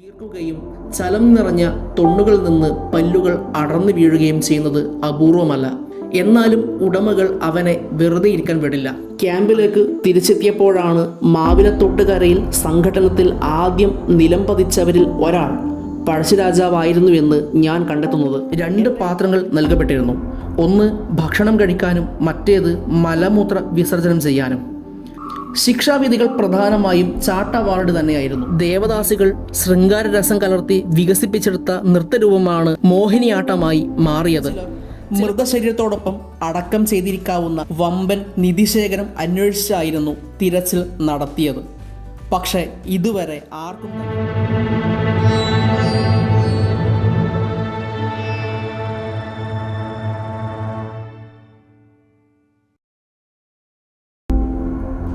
വീർക്കുകയും ചലം നിറഞ്ഞ തൊണ്ണുകളിൽ നിന്ന് പല്ലുകൾ അടർന്നു വീഴുകയും ചെയ്യുന്നത് അപൂർവമല്ല. എന്നാലും ഉടമകൾ അവനെ വെറുതെ ഇരിക്കാൻ വിടില്ല. ക്യാമ്പിലേക്ക് തിരിച്ചെത്തിയപ്പോഴാണ് മാവിലത്തൊട്ടുകരയിൽ സംഘട്ടനത്തിൽ ആദ്യം നിലം പതിച്ചവരിൽ ഒരാൾ പഴശ്ശിരാജാവായിരുന്നുവെന്ന് ഞാൻ കണ്ടെത്തുന്നത്. 2 പാത്രങ്ങൾ നൽകപ്പെട്ടിരുന്നു. ഒന്ന് ഭക്ഷണം കഴിക്കാനും മറ്റേത് മലമൂത്ര വിസർജനം ചെയ്യാനും. ശിക്ഷാവിധികൾ പ്രധാനമായും ചാട്ടവാർഡ് തന്നെയായിരുന്നു. ദേവദാസികൾ ശൃംഗാരരസം കലർത്തി വികസിപ്പിച്ചെടുത്ത നൃത്തരൂപമാണ് മോഹിനിയാട്ടമായി മാറിയത്. മൃതശരീരത്തോടൊപ്പം അടക്കം ചെയ്തിരിക്കാവുന്ന വമ്പൻ നിധിശേഖരം അന്വേഷിച്ചായിരുന്നു തിരച്ചിൽ നടത്തിയത്. പക്ഷേ ഇതുവരെ ആർക്കും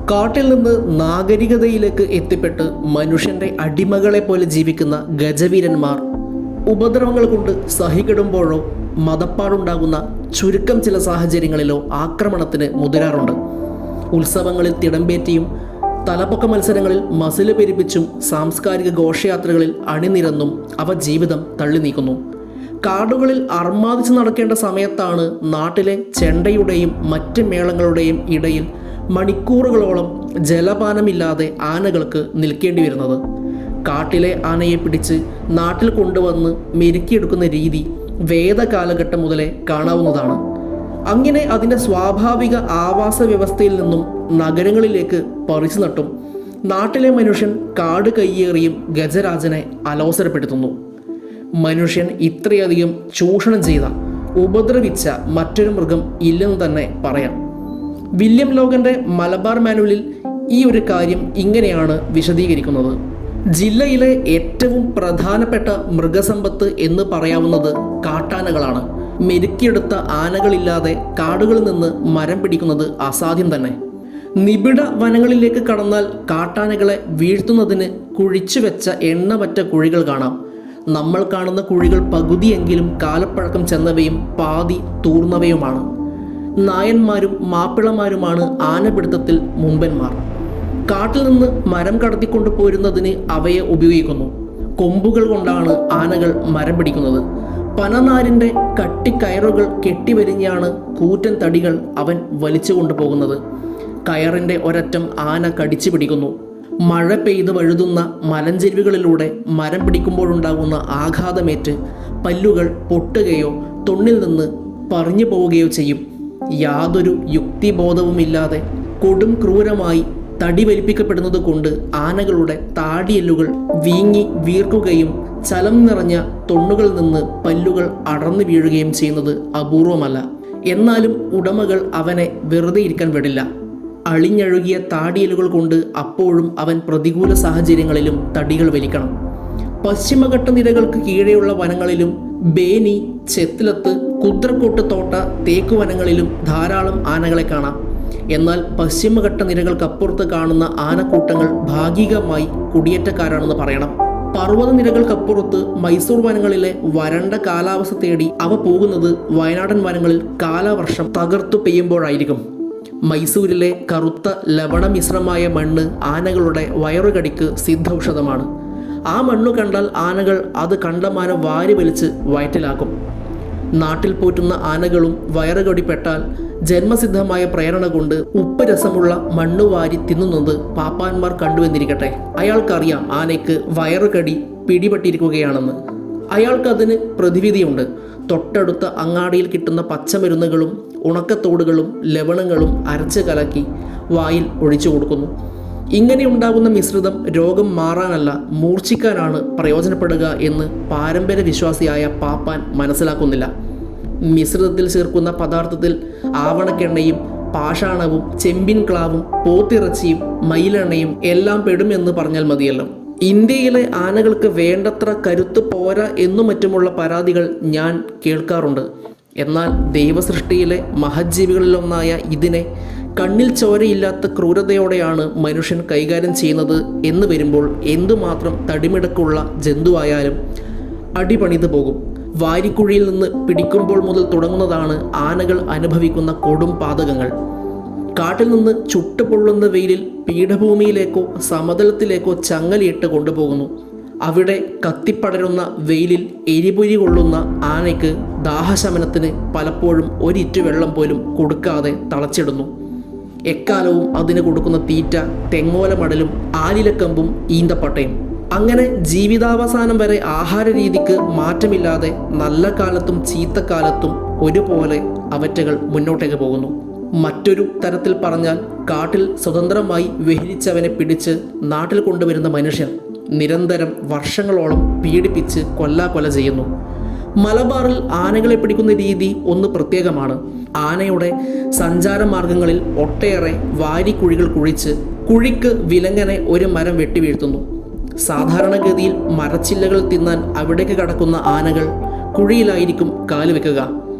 കാട്ടിൽ നിന്ന് നാഗരികതയിലേക്ക് എത്തിപ്പെട്ട് മനുഷ്യന്റെ അടിമകളെ പോലെ ജീവിക്കുന്ന ഗജവീരന്മാർ ഉപദ്രവങ്ങൾ കൊണ്ട് സഹികെടുമ്പോഴോ മതപ്പാടുണ്ടാകുന്ന ചുരുക്കം ചില സാഹചര്യങ്ങളിലോ ആക്രമണത്തിന് മുതിരാറുണ്ട്. ഉത്സവങ്ങളിൽ തിടമ്പേറ്റിയും തലപ്പൊക്ക മത്സരങ്ങളിൽ മസില് പെരുപ്പിച്ചും സാംസ്കാരിക ഘോഷയാത്രകളിൽ അണിനിരന്നും അവ ജീവിതം തള്ളി നീക്കുന്നു. കാടുകളിൽ അർമാദിച്ച് നടക്കേണ്ട സമയത്താണ് നാട്ടിലെ ചെണ്ടയുടെയും മറ്റ് മേളങ്ങളുടെയും ഇടയിൽ മണിക്കൂറുകളോളം ജലപാനമില്ലാതെ ആനകൾക്ക് നിൽക്കേണ്ടി വരുന്നത്. കാട്ടിലെ ആനയെ പിടിച്ച് നാട്ടിൽ കൊണ്ടുവന്ന് മെരുക്കിയെടുക്കുന്ന രീതി വേദകാലഘട്ടം മുതലേ കാണാവുന്നതാണ്. അങ്ങനെ അതിൻ്റെ സ്വാഭാവിക ആവാസ വ്യവസ്ഥയിൽ നിന്നും നഗരങ്ങളിലേക്ക് പറിച്ചു നട്ടും നാട്ടിലെ മനുഷ്യൻ കാട് കയ്യേറിയും ഗജരാജനെ അലോസരപ്പെടുത്തുന്നു. മനുഷ്യൻ ഇത്രയധികം ചൂഷണം ചെയ്ത ഉപദ്രവിച്ച മറ്റൊരു മൃഗം ഇല്ലെന്ന് തന്നെ പറയാം. വില്യം ലോഗന്റെ മലബാർ മാനുവലിൽ ഈ ഒരു കാര്യം ഇങ്ങനെയാണ് വിശദീകരിക്കുന്നത്. ജില്ലയിലെ ഏറ്റവും പ്രധാനപ്പെട്ട മൃഗസമ്പത്ത് എന്ന് പറയാവുന്നത് കാട്ടാനകളാണ്. മെരുക്കിയെടുത്ത ആനകളില്ലാതെ കാടുകളിൽ നിന്ന് മരം പിടിക്കുന്നത് അസാധ്യം തന്നെ. നിബിഡ വനങ്ങളിലേക്ക് കടന്നാൽ കാട്ടാനകളെ വീഴ്ത്തുന്നതിന് കുഴിച്ചു വെച്ച എണ്ണമറ്റ കുഴികൾ കാണാം. നമ്മൾ കാണുന്ന കുഴികൾ പകുതിയെങ്കിലും കാലപ്പഴക്കം ചെന്നവയും പാതി തൂർന്നവയുമാണ്. നായന്മാരും മാപ്പിളമാരുമാണ് ആനപിടുത്തത്തിൽ മുമ്പന്മാർ. കാട്ടിൽ നിന്ന് മരം കടത്തിക്കൊണ്ടു പോരുന്നതിന് അവയെ ഉപയോഗിക്കുന്നു. കൊമ്പുകൾ കൊണ്ടാണ് ആനകൾ മരം പിടിക്കുന്നത്. പനനാരിൻ്റെ കട്ടിക്കയറുകൾ കെട്ടിവരിഞ്ഞാണ് കൂറ്റൻ തടികൾ അവൻ വലിച്ചു കൊണ്ടുപോകുന്നത്. കയറിൻ്റെ ഒരറ്റം ആന കടിച്ചു പിടിക്കുന്നു. മഴ പെയ്ത് വഴുതുന്ന മലഞ്ചെരുവുകളിലൂടെ മരം പിടിക്കുമ്പോഴുണ്ടാകുന്ന ആഘാതമേറ്റ് പല്ലുകൾ പൊട്ടുകയോ തൊണ്ണിൽ നിന്ന് പറഞ്ഞു പോവുകയോ ചെയ്യും. യാതൊരു യുക്തിബോധവുമില്ലാതെ കൊടും ക്രൂരമായി തടി വലിപ്പിക്കപ്പെടുന്നത് കൊണ്ട് ആനകളുടെ താടിയെല്ലുകൾ വീങ്ങി വീർക്കുകയും ചലം നിറഞ്ഞ തൊണ്ണുകളിൽ നിന്ന് പല്ലുകൾ അടർന്നു വീഴുകയും ചെയ്യുന്നത് അപൂർവമല്ല. എന്നാലും ഉടമകൾ അവനെ വെറുതെ ഇരിക്കാൻ വിടില്ല. അളിഞ്ഞഴുകിയ താടിയെല്ലുകൾ കൊണ്ട് അപ്പോഴും അവൻ പ്രതികൂല സാഹചര്യങ്ങളിലും തടികൾ വലിക്കണം. പശ്ചിമഘട്ട നിരകൾക്ക് കീഴെയുള്ള വനങ്ങളിലും ബേനി, ചെത്തിലത്ത്, കുദ്രക്കോട്ട് തോട്ട, തേക്കുവനങ്ങളിലും ധാരാളം ആനകളെ കാണാം. എന്നാൽ പശ്ചിമഘട്ട നിരകൾക്കപ്പുറത്ത് കാണുന്ന ആനക്കൂട്ടങ്ങൾ ഭാഗികമായി കുടിയേറ്റക്കാരാണെന്ന് പറയണം. പർവ്വത നിരകൾക്കപ്പുറത്ത് മൈസൂർ വനങ്ങളിലെ വരണ്ട കാലാവസ്ഥ തേടി അവ പോകുന്നത് വയനാടൻ വനങ്ങളിൽ കാലവർഷം തകർത്തു പെയ്യുമ്പോഴായിരിക്കും. മൈസൂരിലെ കറുത്ത ലവണമിശ്രമായ മണ്ണ് ആനകളുടെ വയറുകടിക്ക് സിദ്ധൌഷധമാണ്. ആ മണ്ണു കണ്ടാൽ ആനകൾ അത് കണ്ടമാനം വാരി വലിച്ച് വയറ്റിലാക്കും. നാട്ടിൽ പോറ്റുന്ന ആനകളും വയറുകടിപ്പെട്ടാൽ ജന്മസിദ്ധമായ പ്രേരണ കൊണ്ട് ഉപ്പ് രസമുള്ള മണ്ണുവാരി തിന്നുന്നത് പാപ്പാന്മാർ കണ്ടുവെന്നിരിക്കട്ടെ. അയാൾക്കറിയാം ആനയ്ക്ക് വയറുകടി പിടിപെട്ടിരിക്കുകയാണെന്ന്. അയാൾക്കതിന് പ്രതിവിധിയുണ്ട്. തൊട്ടടുത്ത അങ്ങാടിയിൽ കിട്ടുന്ന പച്ചമരുന്നുകളും ഉണക്കത്തോടുകളും ലവണങ്ങളും അരച്ച് കലക്കി വായിൽ ഒഴിച്ചു കൊടുക്കുന്നു. ഇങ്ങനെ ഉണ്ടാകുന്ന മിശ്രിതം രോഗം മാറാനല്ല മൂർച്ഛിക്കാനാണ് പ്രയോജനപ്പെടുക എന്ന് പാരമ്പര്യ വിശ്വാസിയായ പാപ്പാൻ മനസ്സിലാക്കുന്നില്ല. മിശ്രിതത്തിൽ ചേർക്കുന്ന പദാർത്ഥത്തിൽ ആവണക്കെണ്ണയും പാഷാണവും ചെമ്പിൻ ക്ലാവും പോത്തിറച്ചിയും മയിലെണ്ണയും എല്ലാം പെടുമെന്ന് പറഞ്ഞാൽ മതിയല്ലോ. ഇന്ത്യയിലെ ആനകൾക്ക് വേണ്ടത്ര കരുത്ത് പോരാ എന്നും മറ്റുമുള്ള പരാതികൾ ഞാൻ കേൾക്കാറുണ്ട്. എന്നാൽ ദൈവസൃഷ്ടിയിലെ മഹജ്ജീവികളിലൊന്നായ ഇതിനെ കണ്ണിൽ ചോരയില്ലാത്ത ക്രൂരതയോടെയാണ് മനുഷ്യൻ കൈകാര്യം ചെയ്യുന്നത് എന്ന് വരുമ്പോൾ എന്തുമാത്രം തടിമിടക്കുള്ള ജന്തുവായാലും അടിപണിത് പോകും. വാരിക്കുഴിയിൽ നിന്ന് പിടിക്കുമ്പോൾ മുതൽ തുടങ്ങുന്നതാണ് ആനകൾ അനുഭവിക്കുന്ന കൊടും പാതകങ്ങൾ. കാട്ടിൽ നിന്ന് ചുട്ടുപൊള്ളുന്ന വെയിലിൽ പീഠഭൂമിയിലേക്കോ സമതലത്തിലേക്കോ ചങ്ങലയിട്ട് കൊണ്ടുപോകുന്നു. അവിടെ കത്തിപ്പടരുന്ന വെയിലിൽ എരിപൊരി കൊള്ളുന്ന ആനയ്ക്ക് ദാഹശമനത്തിന് പലപ്പോഴും ഒരിറ്റു വെള്ളം പോലും കൊടുക്കാതെ തളച്ചിടുന്നു. എക്കാലവും അതിന് കൊടുക്കുന്ന തീറ്റ തെങ്ങോലമടലും ആലിലക്കമ്പും ഈന്തപ്പട്ടയും. അങ്ങനെ ജീവിതാവസാനം വരെ ആഹാര രീതിക്ക് മാറ്റമില്ലാതെ നല്ല കാലത്തും ചീത്തക്കാലത്തും ഒരുപോലെ അവറ്റകൾ മുന്നോട്ടേക്ക് പോകുന്നു. മറ്റൊരു തരത്തിൽ പറഞ്ഞാൽ, കാട്ടിൽ സ്വതന്ത്രമായി വിഹരിച്ചവനെ പിടിച്ച് നാട്ടിൽ കൊണ്ടുവരുന്ന മനുഷ്യർ നിരന്തരം വർഷങ്ങളോളം പീഡിപ്പിച്ച് കൊല്ലാകൊല ചെയ്യുന്നു. മലബാറിൽ ആനകളെ പിടിക്കുന്ന രീതി ഒന്ന് പ്രത്യേകമാണ്. ആനയുടെ സഞ്ചാരമാർഗങ്ങളിൽ ഒട്ടേറെ വാരിക്കുഴികൾ കുഴിച്ച് കുഴിക്ക് വിലങ്ങനെ ഒരു മരം വെട്ടിവീഴ്ത്തുന്നു. സാധാരണഗതിയിൽ മരച്ചില്ലകൾ തിന്നാൻ അവിടേക്ക് കടക്കുന്ന ആനകൾ കുഴിയിലായിരിക്കും കാലുവെക്കുക.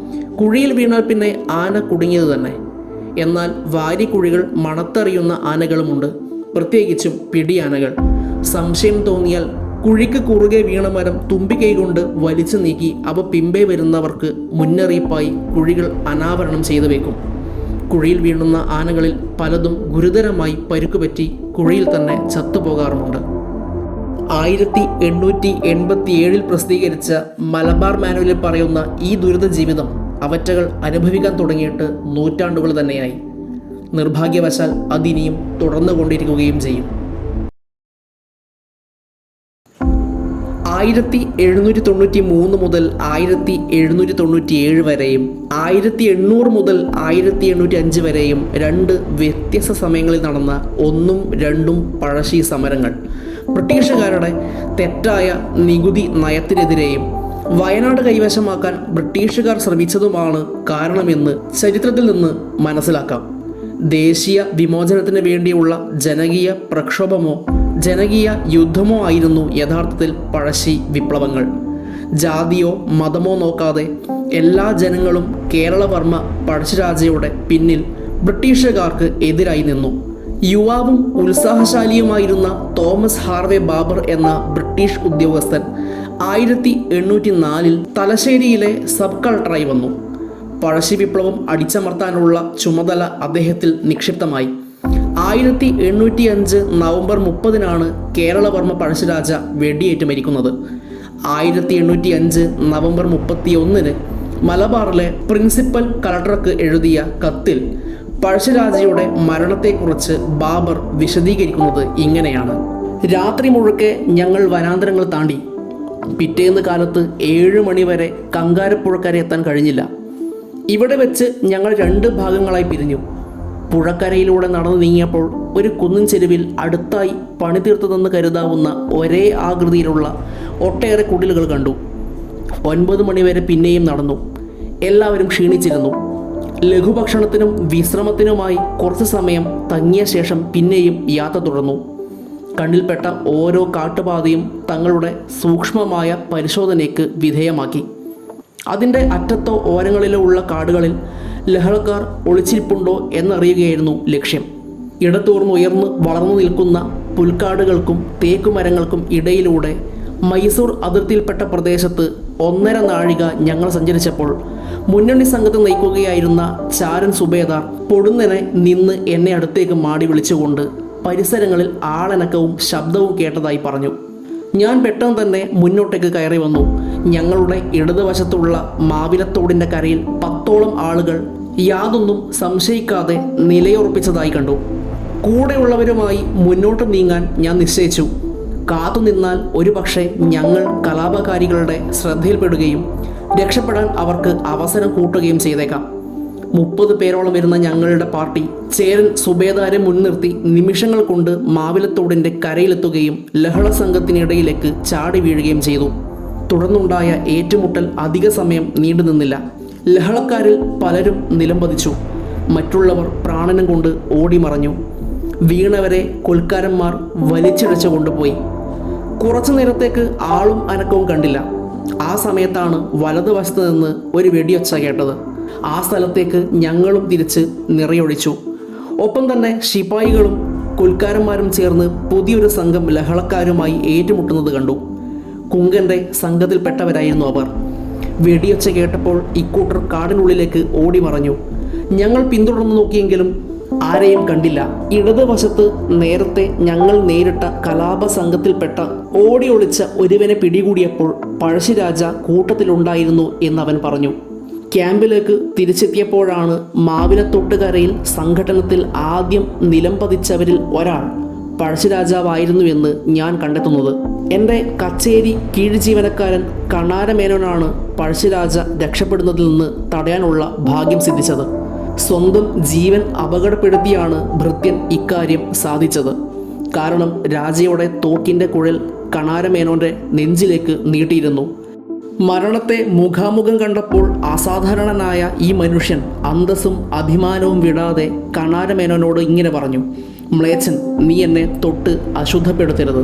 കുഴിയിൽ വീണാൽ പിന്നെ ആന കുടുങ്ങിയത് തന്നെ. എന്നാൽ വാരിക്കുഴികൾ മണത്തറിയുന്ന ആനകളുമുണ്ട്, പ്രത്യേകിച്ചും പിടിയാനകൾ. സംശയം തോന്നിയാൽ കുഴിക്ക് കുറുകെ വീണ മരം തുമ്പിക്കൈ കൊണ്ട് വലിച്ചു നീക്കി അവ പിമ്പേ വരുന്നവർക്ക് മുന്നറിയിപ്പായി കുഴികൾ അനാവരണം ചെയ്തു വെക്കും. കുഴിയിൽ വീണുന്ന ആനകളിൽ പലതും ഗുരുതരമായി പരുക്കുപറ്റി കുഴിയിൽ തന്നെ ചത്തുപോകാറുമുണ്ട്. 1887 പ്രസിദ്ധീകരിച്ച മലബാർ മാനുവലിൽ പറയുന്ന ഈ ദുരിത ജീവിതം അവറ്റകൾ അനുഭവിക്കാൻ തുടങ്ങിയിട്ട് നൂറ്റാണ്ടുകൾ തന്നെയായി. നിർഭാഗ്യവശാൽ അതിനിയും തുടർന്നുകൊണ്ടിരിക്കുകയും ചെയ്യും. 1793 മുതൽ 1797 വരെയും 1800 മുതൽ 1805 വരെയും 2 വ്യത്യസ്ത സമയങ്ങളിൽ നടന്ന 1ഉം 2ഉം പഴശ്ശി സമരങ്ങൾ ബ്രിട്ടീഷുകാരുടെ തെറ്റായ നികുതി നയത്തിനെതിരെയും വയനാട് കൈവശമാക്കാൻ ബ്രിട്ടീഷുകാർ ശ്രമിച്ചതുമാണ് കാരണമെന്ന് ചരിത്രത്തിൽ നിന്ന് മനസ്സിലാക്കാം. ദേശീയ വിമോചനത്തിന് വേണ്ടിയുള്ള ജനകീയ പ്രക്ഷോഭമോ ജനകീയ യുദ്ധമോ ആയിരുന്നു യഥാർത്ഥത്തിൽ പഴശ്ശി വിപ്ലവങ്ങൾ. ജാതിയോ മതമോ നോക്കാതെ എല്ലാ ജനങ്ങളും കേരളവർമ്മ പഴശ്ശിരാജയുടെ പിന്നിൽ ബ്രിട്ടീഷുകാർക്ക് എതിരായി നിന്നു. യുവാവും ഉത്സാഹശാലിയുമായിരുന്ന തോമസ് ഹാർവേ ബാബർ എന്ന ബ്രിട്ടീഷ് ഉദ്യോഗസ്ഥൻ 1804 തലശ്ശേരിയിലെ സബ് കളക്ടറായി വന്നു. പഴശ്ശി വിപ്ലവം അടിച്ചമർത്താനുള്ള ചുമതല അദ്ദേഹത്തിൽ നിക്ഷിപ്തമായി. 1805 നവംബർ 30 കേരളവർമ്മ പഴശ്ശിരാജ വെടിയേറ്റ് മരിക്കുന്നത്. 1805 നവംബർ 31 മലബാറിലെ പ്രിൻസിപ്പൽ കളക്ടർക്ക് എഴുതിയ കത്തിൽ പഴശ്ശിരാജയുടെ മരണത്തെക്കുറിച്ച് ബാബർ വിശദീകരിക്കുന്നത് ഇങ്ങനെയാണ്: രാത്രി മുഴുക്കെ ഞങ്ങൾ വനാന്തരങ്ങൾ താണ്ടി. പിറ്റേന്ന് കാലത്ത് 7 മണി വരെ കങ്കാരപ്പുഴക്കര എത്താൻ കഴിഞ്ഞില്ല. ഇവിടെ വെച്ച് ഞങ്ങൾ 2 ഭാഗങ്ങളായി പിരിഞ്ഞു. പുഴക്കരയിലൂടെ നടന്നു നീങ്ങിയപ്പോൾ ഒരു കുന്നിൻ ചെരുവിൽ അടുത്തായി പണിതീർത്തതെന്ന് കരുതാവുന്ന ഒരേ ആകൃതിയിലുള്ള ഒട്ടേറെ കുടിലുകൾ കണ്ടു. 9 മണിവരെ പിന്നെയും നടന്നു. എല്ലാവരും ക്ഷീണിച്ചിരുന്നു. ലഘുഭക്ഷണത്തിനും വിശ്രമത്തിനുമായി കുറച്ച് സമയം തങ്ങിയ ശേഷം പിന്നെയും യാത്ര തുടർന്നു. കണ്ണിൽപ്പെട്ട ഓരോ കാട്ടുപാതയും തങ്ങളുടെ സൂക്ഷ്മമായ പരിശോധനയ്ക്ക് വിധേയമാക്കി. അതിൻ്റെ അറ്റത്തോ ഓരങ്ങളിലോ ഉള്ള കാടുകളിൽ ലഹളക്കാർ ഒളിച്ചിരിപ്പുണ്ടോ എന്നറിയുകയായിരുന്നു ലക്ഷ്യം. ഇടതൂർന്നുയർന്ന് വളർന്നു നിൽക്കുന്ന പുൽക്കാടുകൾക്കും തേക്കുമരങ്ങൾക്കും ഇടയിലൂടെ മൈസൂർ അതിർത്തിയിൽപ്പെട്ട പ്രദേശത്ത് 1.5 നാഴിക ഞങ്ങൾ സഞ്ചരിച്ചപ്പോൾ മുന്നണി സംഘത്തെ നയിക്കുകയായിരുന്ന ചാരൻ സുബേദാർ പൊടുന്നനെ നിന്ന് എന്നെ അടുത്തേക്ക് മാടി വിളിച്ചുകൊണ്ട് പരിസരങ്ങളിൽ ആളനക്കവും ശബ്ദവും കേട്ടതായി പറഞ്ഞു. ഞാൻ പെട്ടെന്ന് തന്നെ മുന്നോട്ടേക്ക് കയറി വന്നു. ഞങ്ങളുടെ ഇടതുവശത്തുള്ള മാവിലത്തോടിൻ്റെ കരയിൽ 10ഓളം ആളുകൾ യാതൊന്നും സംശയിക്കാതെ നിലയുറപ്പിച്ചതായി കണ്ടു. കൂടെയുള്ളവരുമായി മുന്നോട്ട് നീങ്ങാൻ ഞാൻ നിശ്ചയിച്ചു. കാത്തുനിന്നാൽ ഒരുപക്ഷെ ഞങ്ങൾ കലാപകാരികളുടെ ശ്രദ്ധയിൽപ്പെടുകയും രക്ഷപ്പെടാൻ അവർക്ക് അവസരം കൂട്ടുകയും ചെയ്തേക്കാം. 30 പേരോളം വരുന്ന ഞങ്ങളുടെ പാർട്ടി ചേരൻ സുബേദാരെ മുൻനിർത്തി നിമിഷങ്ങൾ കൊണ്ട് മാവിലത്തോടിൻ്റെ കരയിലെത്തുകയും ലഹള സംഘത്തിനിടയിലേക്ക് ചാടി വീഴുകയും ചെയ്തു. തുടർന്നുണ്ടായ ഏറ്റുമുട്ടൽ അധിക സമയം നീണ്ടുനിന്നില്ല. ലഹളക്കാരിൽ പലരും നിലംപതിച്ചു. മറ്റുള്ളവർ പ്രാണനം കൊണ്ട് ഓടിമറഞ്ഞു. വീണവരെ കൊൽക്കാരന്മാർ വലിച്ചിഴച്ചു കൊണ്ടുപോയി. കുറച്ചു നേരത്തേക്ക് ആളും അനക്കവും കണ്ടില്ല. ആ സമയത്താണ് വലതുവശത്ത് നിന്ന് ഒരു വെടിയൊച്ച കേട്ടത്. ആ സ്ഥലത്തേക്ക് ഞങ്ങളും തിരിച്ച് നിറയൊഴിച്ചു. ഒപ്പം തന്നെ ശിപായികളും കൊൽക്കാരന്മാരും ചേർന്ന് പുതിയൊരു സംഘം ലഹളക്കാരുമായി ഏറ്റുമുട്ടുന്നത് കണ്ടു. കുങ്കൻ്റെ സംഘത്തിൽപ്പെട്ടവരായിരുന്നു അവർ. വെടിയൊച്ച കേട്ടപ്പോൾ ഇക്കൂട്ടർ കാടിനുള്ളിലേക്ക് ഓടി മറഞ്ഞു. ഞങ്ങൾ പിന്തുടർന്നു നോക്കിയെങ്കിലും ആരെയും കണ്ടില്ല. ഇടതുവശത്ത് നേരത്തെ ഞങ്ങൾ നേരിട്ട കലാപ സംഘത്തിൽപ്പെട്ട ഓടി ഒളിച്ച ഒരുവനെ പിടികൂടിയപ്പോൾ പഴശ്ശിരാജ കൂട്ടത്തിലുണ്ടായിരുന്നു എന്നവൻ പറഞ്ഞു. ക്യാമ്പിലേക്ക് തിരിച്ചെത്തിയപ്പോഴാണ് മാവിലത്തൊട്ടുകരയിൽ സംഘട്ടനത്തിൽ ആദ്യം നിലം പതിച്ചവരിൽ ഒരാൾ പഴശ്ശിരാജാവായിരുന്നുവെന്ന് ഞാൻ കണ്ടെത്തുന്നത്. എൻ്റെ കച്ചേരി കീഴ് ജീവനക്കാരൻ കണാരമേനോനാണ് പഴശ്ശിരാജ രക്ഷപ്പെടുന്നതിൽ നിന്ന് തടയാനുള്ള ഭാഗ്യം സിദ്ധിച്ചത്. സ്വന്തം ജീവൻ അപകടപ്പെടുത്തിയാണ് ഭൃത്യൻ ഇക്കാര്യം സാധിച്ചത്. കാരണം രാജയുടെ തോക്കിൻ്റെ കുഴൽ കണാരമേനോൻ്റെ നെഞ്ചിലേക്ക് നീട്ടിയിരുന്നു. മരണത്തെ മുഖാമുഖം കണ്ടപ്പോൾ അസാധാരണനായ ഈ മനുഷ്യൻ അന്തസ്സും അഭിമാനവും വിടാതെ കണാരമേനോനോട് ഇങ്ങനെ പറഞ്ഞു: മ്ലേച്ഛൻ, നീ എന്നെ തൊട്ട് അശുദ്ധപ്പെടുത്തരുത്.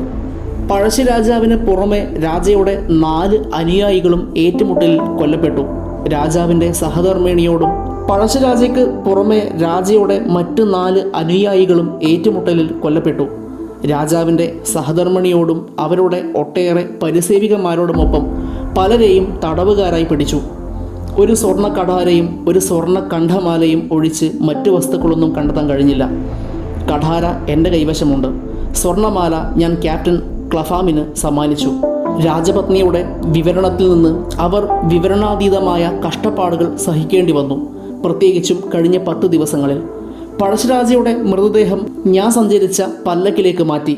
പഴശ്ശിരാജാവിന് പുറമെ രാജയുടെ 4 അനുയായികളും ഏറ്റുമുട്ടലിൽ കൊല്ലപ്പെട്ടു. രാജാവിൻ്റെ സഹധർമ്മിണിയോടും പഴശ്ശിരാജയ്ക്ക് പുറമെ രാജയുടെ മറ്റ് 4 അനുയായികളും ഏറ്റുമുട്ടലിൽ കൊല്ലപ്പെട്ടു. രാജാവിൻ്റെ സഹധർമ്മിണിയോടും അവരുടെ ഒട്ടേറെ പരിസേവികന്മാരോടുമൊപ്പം പലരെയും തടവുകാരായി പിടിച്ചു. ഒരു സ്വർണ്ണ കഠാരയും ഒരു സ്വർണ്ണ കണ്ഠമാലയും ഒഴിച്ച് മറ്റു വസ്തുക്കളൊന്നും കണ്ടെത്താൻ കഴിഞ്ഞില്ല. കഠാര എൻ്റെ കൈവശമുണ്ട്. സ്വർണ്ണമാല ഞാൻ ക്യാപ്റ്റൻ ക്ലഫാമിന് സമ്മാനിച്ചു. രാജപത്നിയുടെ വിവരണത്തിൽ നിന്ന് അവർ വിവരണാതീതമായ കഷ്ടപ്പാടുകൾ സഹിക്കേണ്ടി വന്നു. പ്രത്യേകിച്ചും കഴിഞ്ഞ 10 ദിവസങ്ങളിൽ പഴശ്ശിരാജയുടെ മൃതദേഹം ഞാൻ സഞ്ചരിച്ച പല്ലക്കിലേക്ക് മാറ്റി.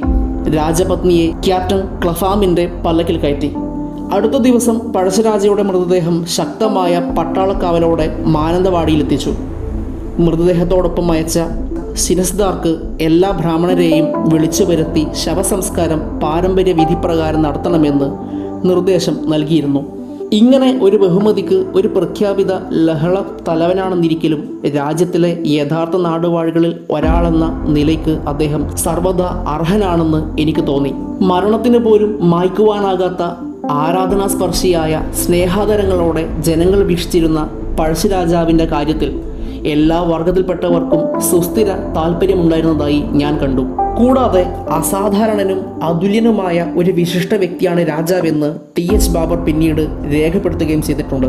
രാജപത്നിയെ ക്യാപ്റ്റൻ ക്ലഫാമിൻ്റെ പല്ലക്കിൽ കയറ്റി. അടുത്ത ദിവസം പഴശ്ശിരാജയുടെ മൃതദേഹം ശക്തമായ പട്ടാളക്കാവലോടെ മാനന്തവാടിയിലെത്തിച്ചു. മൃതദേഹത്തോടൊപ്പം അയച്ച ശിരസ്ദാർക്ക് എല്ലാ ബ്രാഹ്മണരെയും വിളിച്ചു വരുത്തി ശവസംസ്കാരം പാരമ്പര്യ വിധിപ്രകാരം നടത്തണമെന്ന് നിർദ്ദേശം നൽകിയിരുന്നു. ഇങ്ങനെ ഒരു ബഹുമതിക്ക് ഒരു പ്രഖ്യാപിത ലഹള തലവനാണെന്നിരിക്കലും രാജ്യത്തിലെ യഥാർത്ഥ നാടുവാഴികളിൽ ഒരാളെന്ന നിലയ്ക്ക് അദ്ദേഹം സർവ്വതാ അർഹനാണെന്ന് എനിക്ക് തോന്നി. മരണത്തിന് പോലും മായ്ക്കുവാനാകാത്ത ആരാധനാസ്പർശിയായ സ്നേഹാദരങ്ങളോടെ ജനങ്ങൾ വീക്ഷിച്ചിരുന്ന പഴശ്ശിരാജാവിൻ്റെ കാര്യത്തിൽ എല്ലാ വർഗത്തിൽപ്പെട്ടവർക്കും സുസ്ഥിര താല്പര്യമുണ്ടായിരുന്നതായി ഞാൻ കണ്ടു. കൂടാതെ അസാധാരണനും അതുല്യനുമായ ഒരു വിശിഷ്ട വ്യക്തിയാണ് രാജാവെന്ന് TH ബാബർ പിന്നീട് രേഖപ്പെടുത്തുകയും ചെയ്തിട്ടുണ്ട്.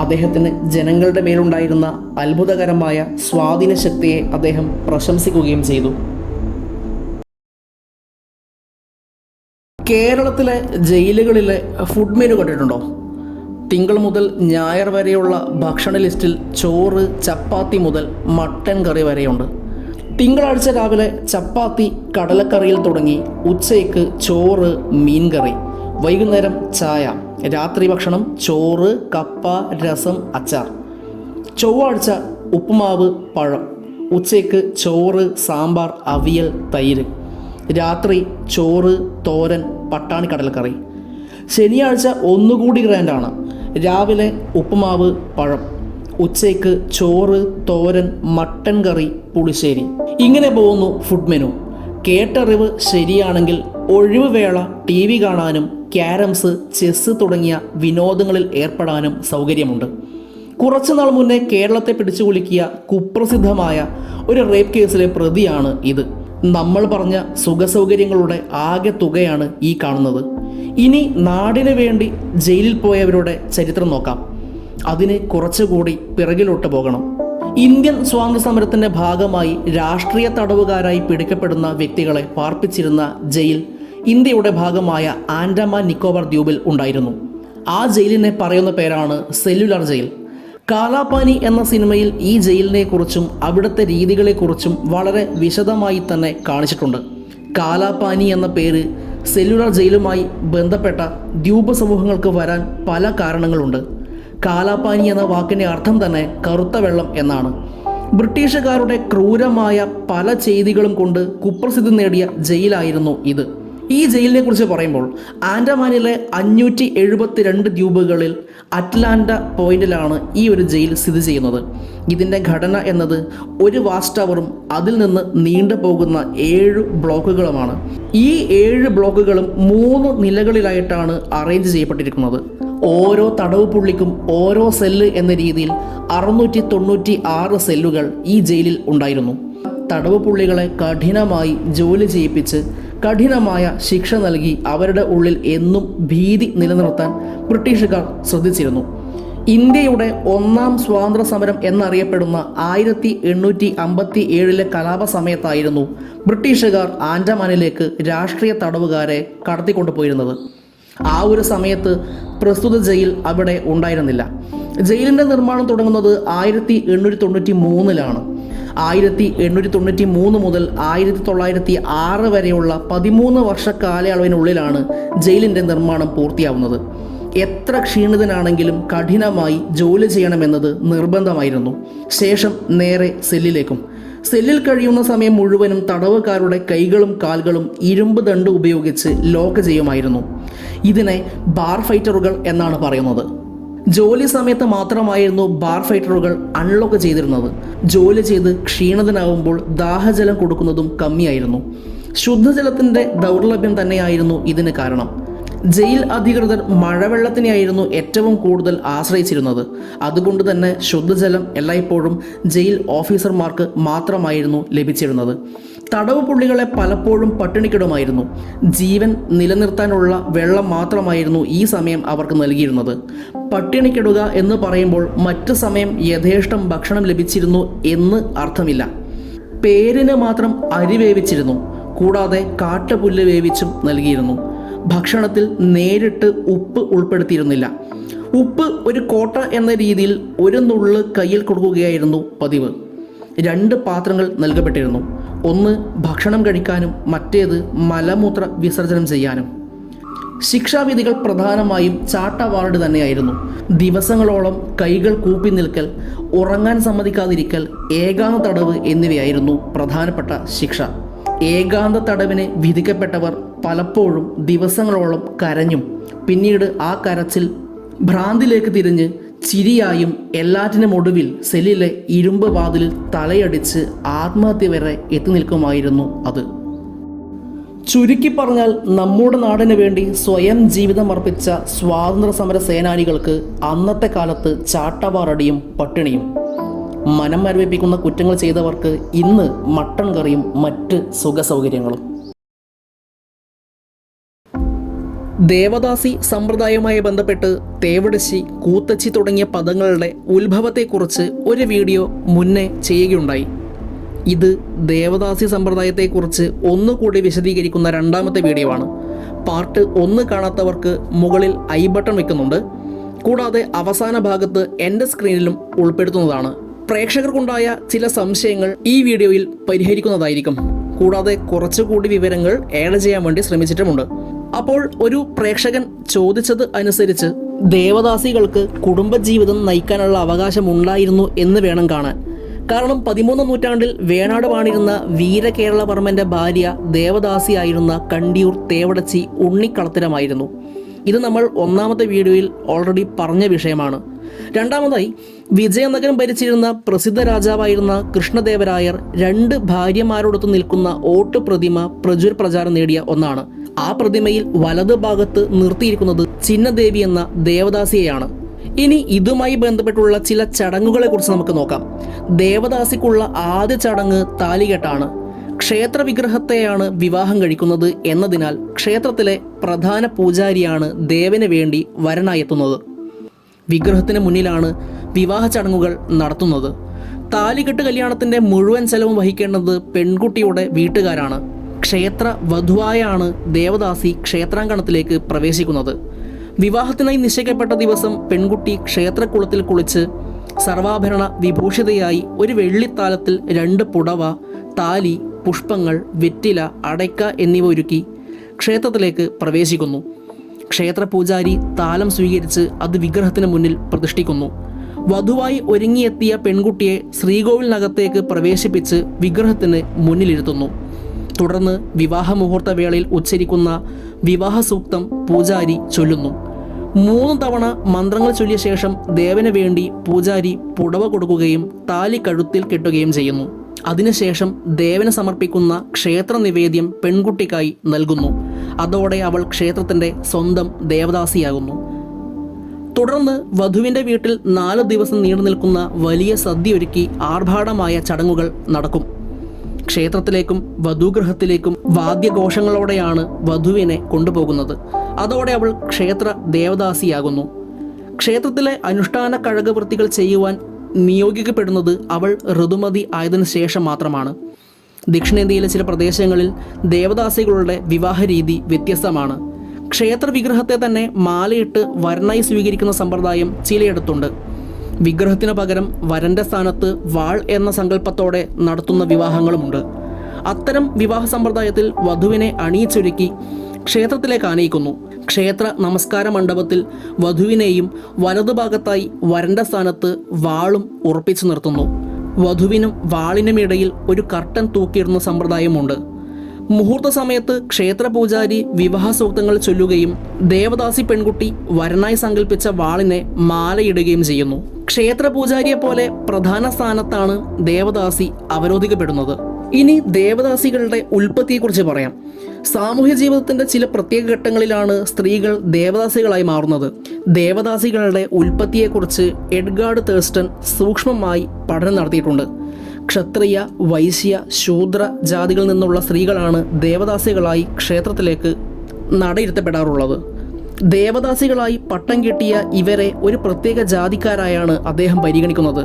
അദ്ദേഹത്തിന് ജനങ്ങളുടെ മേലുണ്ടായിരുന്ന അത്ഭുതകരമായ സ്വാധീന ശക്തിയെ അദ്ദേഹം പ്രശംസിക്കുകയും ചെയ്തു. കേരളത്തിലെ ജയിലുകളിലെ ഫുഡ് മെനു കണ്ടിട്ടുണ്ടോ? തിങ്കൾ മുതൽ ഞായർ വരെയുള്ള ഭക്ഷണ ലിസ്റ്റിൽ ചോറ്, ചപ്പാത്തി മുതൽ മട്ടൻ കറി വരെയുണ്ട്. തിങ്കളാഴ്ച രാവിലെ ചപ്പാത്തി കടലക്കറിയിൽ തുടങ്ങി ഉച്ചയ്ക്ക് ചോറ്, മീൻകറി, വൈകുന്നേരം ചായ, രാത്രി ഭക്ഷണം ചോറ്, കപ്പ, രസം, അച്ചാർ. ചൊവ്വാഴ്ച ഉപ്പുമാവ്, പഴം, ഉച്ചയ്ക്ക് ചോറ്, സാമ്പാർ, അവിയൽ, തൈര്, രാത്രി ചോറ്, തോരൻ, പട്ടാണി കടലക്കറി. ശനിയാഴ്ച ഒന്നുകൂടി ഗ്രാൻഡാണ്. രാവിലെ ഉപ്പുമാവ്, പഴം, ഉച്ചയ്ക്ക് ചോറ്, തോരൻ, മട്ടൻ കറി, പുളിശ്ശേരി. ഇങ്ങനെ പോകുന്നു ഫുഡ് മെനു. കേട്ടറിവ് ശരിയാണെങ്കിൽ ഒഴിവ് വേള TV കാണാനും ക്യാരംസ്, ചെസ്സ് തുടങ്ങിയ വിനോദങ്ങളിൽ ഏർപ്പെടാനും സൗകര്യമുണ്ട്. കുറച്ചുനാൾ മുന്നേ കേരളത്തെ പിടിച്ചുകുലുക്കിയ കുപ്രസിദ്ധമായ ഒരു റേപ്പ് കേസിലെ പ്രതിയാണ് ഇത്. നമ്മൾ പറഞ്ഞ സുഖസൗകര്യങ്ങളുടെ ആകെ തുകയാണ് ഈ കാണുന്നത്. ഇനി നാടിനു വേണ്ടി ജയിലിൽ പോയവരുടെ ചരിത്രം നോക്കാം. അതിന് കുറച്ചുകൂടി പിറകിലോട്ട് പോകണം. ഇന്ത്യൻ സ്വാതന്ത്ര്യ സമരത്തിൻ്റെ ഭാഗമായി രാഷ്ട്രീയ തടവുകാരായി പിടിക്കപ്പെടുന്ന വ്യക്തികളെ പാർപ്പിച്ചിരുന്ന ജയിൽ ഇന്ത്യയുടെ ഭാഗമായ ആൻഡമാൻ നിക്കോബാർ ദ്വീപിൽ ഉണ്ടായിരുന്നു. ആ ജയിലിനെ പറയുന്ന പേരാണ് സെല്ലുലാർ ജയിൽ. കാലാപാനി എന്ന സിനിമയിൽ ഈ ജയിലിനെ കുറിച്ചും അവിടുത്തെ രീതികളെക്കുറിച്ചും വളരെ വിശദമായി തന്നെ കാണിച്ചിട്ടുണ്ട്. കാലാപാനി എന്ന പേര് സെല്ലുലാർ ജയിലുമായി ബന്ധപ്പെട്ട ദ്വീപ സമൂഹങ്ങൾക്ക് വരാൻ പല കാരണങ്ങളുണ്ട്. കാലാപാനി എന്ന വാക്കിൻ്റെ അർത്ഥം തന്നെ കറുത്ത വെള്ളം എന്നാണ്. ബ്രിട്ടീഷുകാരുടെ ക്രൂരമായ പല ചെയ്തികളും കൊണ്ട് കുപ്രസിദ്ധി നേടിയ ജയിലായിരുന്നു ഇത്. ഈ ജയിലിനെ കുറിച്ച് പറയുമ്പോൾ ആൻഡമാനിലെ 572 ദ്വീപുകളിൽ അറ്റ്ലാന്റ പോയിന്റിലാണ് ഈ ഒരു ജയിൽ സ്ഥിതി ചെയ്യുന്നത്. ഇതിൻ്റെ ഘടന എന്നത് ഒരു വാച്ച് ടവറും അതിൽ നിന്ന് നീണ്ടു പോകുന്ന 7 ബ്ലോക്കുകളുമാണ്. ഈ 7 ബ്ലോക്കുകളും 3 നിലകളിലായിട്ടാണ് അറേഞ്ച് ചെയ്യപ്പെട്ടിരിക്കുന്നത്. ഓരോ തടവ് പുള്ളിക്കും ഓരോ സെല്ല് എന്ന രീതിയിൽ 696 സെല്ലുകൾ ഈ ജയിലിൽ ഉണ്ടായിരുന്നു. തടവ് പുള്ളികളെ കഠിനമായി ജോലി ചെയ്യിപ്പിച്ച് കഠിനമായ ശിക്ഷ നൽകി അവരുടെ ഉള്ളിൽ എന്നും ഭീതി നിലനിർത്താൻ ബ്രിട്ടീഷുകാർ ശ്രദ്ധിച്ചിരുന്നു. ഇന്ത്യയുടെ ഒന്നാം സ്വാതന്ത്ര്യ സമരം എന്നറിയപ്പെടുന്ന 1857 കലാപ സമയത്തായിരുന്നു ബ്രിട്ടീഷുകാർ ആൻഡമാനിലേക്ക് രാഷ്ട്രീയ തടവുകാരെ കടത്തിക്കൊണ്ടുപോയിരുന്നത്. ആ ഒരു സമയത്ത് പ്രസ്തുത ജയിൽ അവിടെ ഉണ്ടായിരുന്നില്ല. ജയിലിൻ്റെ നിർമ്മാണം തുടങ്ങുന്നത് 1893 1893 മുതൽ 1906 വരെയുള്ള 13 വർഷ കാലയളവിനുള്ളിലാണ് ജയിലിൻ്റെ നിർമ്മാണം പൂർത്തിയാവുന്നത്. എത്ര ക്ഷീണിതനാണെങ്കിലും കഠിനമായി ജോലി ചെയ്യണമെന്നത് നിർബന്ധമായിരുന്നു. ശേഷം നേരെ സെല്ലിലേക്കും. സെല്ലിൽ കഴിയുന്ന സമയം മുഴുവനും തടവുകാരുടെ കൈകളും കാലുകളും ഇരുമ്പ് ദണ്ട് ഉപയോഗിച്ച് ലോക്ക് ചെയ്യുമായിരുന്നു. ഇതിനെ ബാർ ഫൈറ്ററുകൾ എന്നാണ് പറയുന്നത്. ജോലി സമയത്ത് മാത്രമായിരുന്നു ബാർ ഫൈറ്ററുകൾ അൺലോക്ക് ചെയ്തിരുന്നത്. ജോലി ചെയ്ത് ക്ഷീണിതനാവുമ്പോൾ ദാഹജലം കൊടുക്കുന്നതും കമ്മിയായിരുന്നു. ശുദ്ധജലത്തിൻ്റെ ദൗർലഭ്യം തന്നെയായിരുന്നു ഇതിന് കാരണം. ജയിൽ അധികൃതർ മഴവെള്ളത്തിനെയായിരുന്നു ഏറ്റവും കൂടുതൽ ആശ്രയിച്ചിരുന്നത്. അതുകൊണ്ട് തന്നെ ശുദ്ധജലം എല്ലായ്പ്പോഴും ജയിൽ ഓഫീസർമാർക്ക് മാത്രമായിരുന്നു ലഭിച്ചിരുന്നത്. തടവ് പുള്ളികളെ പലപ്പോഴും പട്ടിണിക്കിടുമായിരുന്നു. ജീവൻ നിലനിർത്താനുള്ള വെള്ളം മാത്രമായിരുന്നു ഈ സമയം അവർക്ക് നൽകിയിരുന്നത്. പട്ടിണിക്കിടുക എന്ന് പറയുമ്പോൾ മറ്റു സമയം യഥേഷ്ടം ഭക്ഷണം ലഭിച്ചിരുന്നു എന്ന് അർത്ഥമില്ല. പേരിന് മാത്രം അരി വേവിച്ചിരുന്നു. കൂടാതെ കാട്ടുപുല്ല് വേവിച്ചും നൽകിയിരുന്നു. ഭക്ഷണത്തിൽ നേരിട്ട് ഉപ്പ് ഉൾപ്പെടുത്തിയിരുന്നില്ല. ഉപ്പ് ഒരു കോട്ട എന്ന രീതിയിൽ ഒരു നുള്ള് കയ്യിൽ കൊടുക്കുകയായിരുന്നു പതിവ്. 2 പാത്രങ്ങൾ നൽകപ്പെട്ടിരുന്നു. ഒന്ന് ഭക്ഷണം കഴിക്കാനും മറ്റേത് മലമൂത്ര വിസർജനം ചെയ്യാനും. ശിക്ഷാവിധികൾ പ്രധാനമായും ചാട്ടവാറടി തന്നെയായിരുന്നു. ദിവസങ്ങളോളം കൈകൾ കൂപ്പി നിൽക്കൽ, ഉറങ്ങാൻ സമ്മതിക്കാതിരിക്കൽ, ഏകാന്ത തടവ് എന്നിവയായിരുന്നു പ്രധാനപ്പെട്ട ശിക്ഷ. ഏകാന്ത തടവിന് വിധിക്കപ്പെട്ടവർ പലപ്പോഴും ദിവസങ്ങളോളം കരഞ്ഞും പിന്നീട് ആ കരച്ചിൽ ഭ്രാന്തിലേക്ക് തിരിഞ്ഞ് ചിരിയായും എല്ലാറ്റിനും ഒടുവിൽ സെല്ലിലെ ഇരുമ്പ് വാതിലിൽ തലയടിച്ച് ആത്മഹത്യ വരെ എത്തി നിൽക്കുമായിരുന്നു അത്. ചുരുക്കി പറഞ്ഞാൽ നമ്മുടെ നാടിന് വേണ്ടി സ്വയം ജീവിതം അർപ്പിച്ച സ്വാതന്ത്ര്യ സമര സേനാനികൾക്ക് അന്നത്തെ കാലത്ത് ചാട്ടവാറടിയും പട്ടിണിയും. മനം മരവിപ്പിക്കുന്ന കുറ്റങ്ങൾ ചെയ്തവർക്ക് ഇന്ന് മട്ടൺ കറിയും മറ്റ് സുഖസൗകര്യങ്ങളും. ദേവദാസി സമ്പ്രദായവുമായി ബന്ധപ്പെട്ട് തേവിടശ്ശി, കൂത്തച്ചി തുടങ്ങിയ പദങ്ങളുടെ ഉത്ഭവത്തെക്കുറിച്ച് ഒരു വീഡിയോ മുന്നേ ചെയ്യുകയുണ്ടായി. ഇത് ദേവദാസി സമ്പ്രദായത്തെക്കുറിച്ച് ഒന്നുകൂടി വിശദീകരിക്കുന്ന 2ാമത്തെ വീഡിയോ ആണ്. പാർട്ട് 1 കാണാത്തവർക്ക് മുകളിൽ ഐ ബട്ടൺ വയ്ക്കുന്നുണ്ട്. കൂടാതെ അവസാന ഭാഗത്ത് എൻ്റെ സ്ക്രീനിലും ഉൾപ്പെടുത്തുന്നതാണ്. പ്രേക്ഷകർക്കുണ്ടായ ചില സംശയങ്ങൾ ഈ വീഡിയോയിൽ പരിഹരിക്കുന്നതായിരിക്കും. കൂടാതെ കുറച്ചുകൂടി വിവരങ്ങൾ ആഡ് ചെയ്യാൻ വേണ്ടി ശ്രമിച്ചിട്ടുമുണ്ട്. അപ്പോൾ ഒരു പ്രേക്ഷകൻ ചോദിച്ചത് അനുസരിച്ച് ദേവദാസികൾക്ക് കുടുംബജീവിതം നയിക്കാനുള്ള അവകാശമുണ്ടായിരുന്നു എന്ന് വേണം കാണാൻ. കാരണം 13ാം നൂറ്റാണ്ടിൽ വേണാട് വാണിരുന്ന വീരകേരളവർമ്മൻ്റെ ഭാര്യ ദേവദാസിയായിരുന്ന കണ്ടിയൂർ തേവടച്ചി ഉണ്ണിക്കളത്തിരമായിരുന്നു. ഇത് നമ്മൾ 1ാമത്തെ വീഡിയോയിൽ ഓൾറെഡി പറഞ്ഞ വിഷയമാണ്. 2ാമതായി വിജയനഗരം ഭരിച്ചിരുന്ന പ്രസിദ്ധ രാജാവായിരുന്ന കൃഷ്ണദേവരായർ 2 ഭാര്യമാരോടൊത്ത് നിൽക്കുന്ന ഓട്ട് പ്രതിമ പ്രചാരം നേടിയ ഒന്നാണ്. ആ പ്രതിമയിൽ വലത് ഭാഗത്ത് നിർത്തിയിരിക്കുന്നത് ചിന്നദേവി എന്ന ദേവദാസിയെയാണ്. ഇനി ഇതുമായി ബന്ധപ്പെട്ടുള്ള ചില ചടങ്ങുകളെ കുറിച്ച് നമുക്ക് നോക്കാം. ദേവദാസിക്കുള്ള ആദ്യ ചടങ്ങ് താലികെട്ടാണ്. ക്ഷേത്ര വിഗ്രഹത്തെയാണ് വിവാഹം കഴിക്കുന്നത് എന്നതിനാൽ ക്ഷേത്രത്തിലെ പ്രധാന പൂജാരിയാണ് ദേവന് വേണ്ടി വരനായെത്തുന്നത്. വിഗ്രഹത്തിന് മുന്നിലാണ് വിവാഹ ചടങ്ങുകൾ നടത്തുന്നത്. താലികെട്ട് കല്യാണത്തിൻ്റെ മുഴുവൻ ചെലവും വഹിക്കേണ്ടത് പെൺകുട്ടിയുടെ വീട്ടുകാരാണ്. ക്ഷേത്ര വധുവായാണ് ദേവദാസി ക്ഷേത്രാങ്കണത്തിലേക്ക് പ്രവേശിക്കുന്നത്. വിവാഹത്തിനായി നിശ്ചയിക്കപ്പെട്ട ദിവസം പെൺകുട്ടി ക്ഷേത്രക്കുളത്തിൽ കുളിച്ച് സർവാഭരണ വിഭൂഷിതയായി ഒരു വെള്ളിത്താലത്തിൽ 2 പുടവ, താലി, പുഷ്പങ്ങൾ, വെറ്റില, അടയ്ക്ക എന്നിവ ഒരുക്കി ക്ഷേത്രത്തിലേക്ക് പ്രവേശിക്കുന്നു. ക്ഷേത്ര പൂജാരി താലം സ്വീകരിച്ച് അത് വിഗ്രഹത്തിന് മുന്നിൽ പ്രതിഷ്ഠിക്കുന്നു. വധുവായി ഒരുങ്ങിയെത്തിയ പെൺകുട്ടിയെ ശ്രീകോവിലിനകത്തേക്ക് പ്രവേശിപ്പിച്ച് വിഗ്രഹത്തിന് മുന്നിലിരുത്തുന്നു. തുടർന്ന് വിവാഹ മുഹൂർത്ത വേളയിൽ ഉച്ചരിക്കുന്ന വിവാഹ സൂക്തം പൂജാരി ചൊല്ലുന്നു. 3 തവണ മന്ത്രങ്ങൾ ചൊല്ലിയ ശേഷം ദേവന് വേണ്ടി പൂജാരി പുടവ കൊടുക്കുകയും താലി കഴുത്തിൽ കെട്ടുകയും ചെയ്യുന്നു. അതിനുശേഷം ദേവന് സമർപ്പിക്കുന്ന ക്ഷേത്ര നിവേദ്യം പെൺകുട്ടിക്കായി നൽകുന്നു. അതോടെ അവൾ ക്ഷേത്രത്തിൻ്റെ സ്വന്തം ദേവദാസിയാകുന്നു. തുടർന്ന് വധുവിൻ്റെ വീട്ടിൽ 4 ദിവസം നീണ്ടു നിൽക്കുന്ന വലിയ സദ്യ ഒരുക്കി ആർഭാടമായ ചടങ്ങുകൾ നടക്കും. ക്ഷേത്രത്തിലേക്കും വധുഗൃഹത്തിലേക്കും വാദ്യഘോഷങ്ങളോടെയാണ് വധുവിനെ കൊണ്ടുപോകുന്നത്. അതോടെ അവൾ ക്ഷേത്ര ദേവദാസിയാകുന്നു. ക്ഷേത്രത്തിലെ അനുഷ്ഠാന കഴകവൃത്തികൾ ചെയ്യുവാൻ നിയോഗിക്കപ്പെടുന്നത് അവൾ ഋതുമതി ആയതിനു ശേഷം മാത്രമാണ്. ദക്ഷിണേന്ത്യയിലെ ചില പ്രദേശങ്ങളിൽ ദേവദാസികളുടെ വിവാഹ രീതി വ്യത്യസ്തമാണ്. ക്ഷേത്ര വിഗ്രഹത്തെ തന്നെ മാലയിട്ട് വരനായി സ്വീകരിക്കുന്ന സമ്പ്രദായം ചിലയിടത്തുണ്ട്. വിഗ്രഹത്തിന് പകരം വരൻ്റെ സ്ഥാനത്ത് വാൾ എന്ന സങ്കല്പത്തോടെ നടത്തുന്ന വിവാഹങ്ങളുമുണ്ട്. അത്തരം വിവാഹ സമ്പ്രദായത്തിൽ വധുവിനെ അണിയിച്ചൊരുക്കി ക്ഷേത്രത്തിലേക്ക് ആനയിക്കുന്നു. ക്ഷേത്ര നമസ്കാര മണ്ഡപത്തിൽ വധുവിനെയും വലതുഭാഗത്തായി വരൻ്റെ സ്ഥാനത്ത് വാളും ഉറപ്പിച്ചു നിർത്തുന്നു. വധുവിനും വാളിനും ഇടയിൽ ഒരു കർട്ടൻ തൂക്കിയിടുന്ന സമ്പ്രദായമുണ്ട്. മുഹൂർത്ത സമയത്ത് ക്ഷേത്ര പൂജാരി വിവാഹ സൂക്തങ്ങൾ ചൊല്ലുകയും ദേവദാസി പെൺകുട്ടി വരനായി സങ്കല്പിച്ച വാളിനെ മാലയിടുകയും ചെയ്യുന്നു. ക്ഷേത്ര പൂജാരിയെ പോലെ പ്രധാന സ്ഥാനത്താണ് ദേവദാസി അവരോധിക്കപ്പെടുന്നത്. ഇനി ദേവദാസികളുടെ ഉൽപ്പത്തിയെക്കുറിച്ച് പറയാം. സാമൂഹ്യ ജീവിതത്തിൻ്റെ ചില പ്രത്യേക ഘട്ടങ്ങളിലാണ് സ്ത്രീകൾ ദേവദാസികളായി മാറുന്നത്. ദേവദാസികളുടെ ഉൽപ്പത്തിയെക്കുറിച്ച് എഡ്ഗാർഡ് തേഴ്സ്റ്റൺ സൂക്ഷ്മമായി പഠനം നടത്തിയിട്ടുണ്ട്. ക്ഷത്രിയ, വൈശ്യ, ശൂദ്ര ജാതികളിൽ നിന്നുള്ള സ്ത്രീകളാണ് ദേവദാസികളായി ക്ഷേത്രത്തിലേക്ക് നടയിരുത്തപ്പെടാറുള്ളത്. ദേവദാസികളായി പട്ടം കിട്ടിയ ഇവരെ ഒരു പ്രത്യേക ജാതിക്കാരായാണ് അദ്ദേഹം പരിഗണിക്കുന്നത്.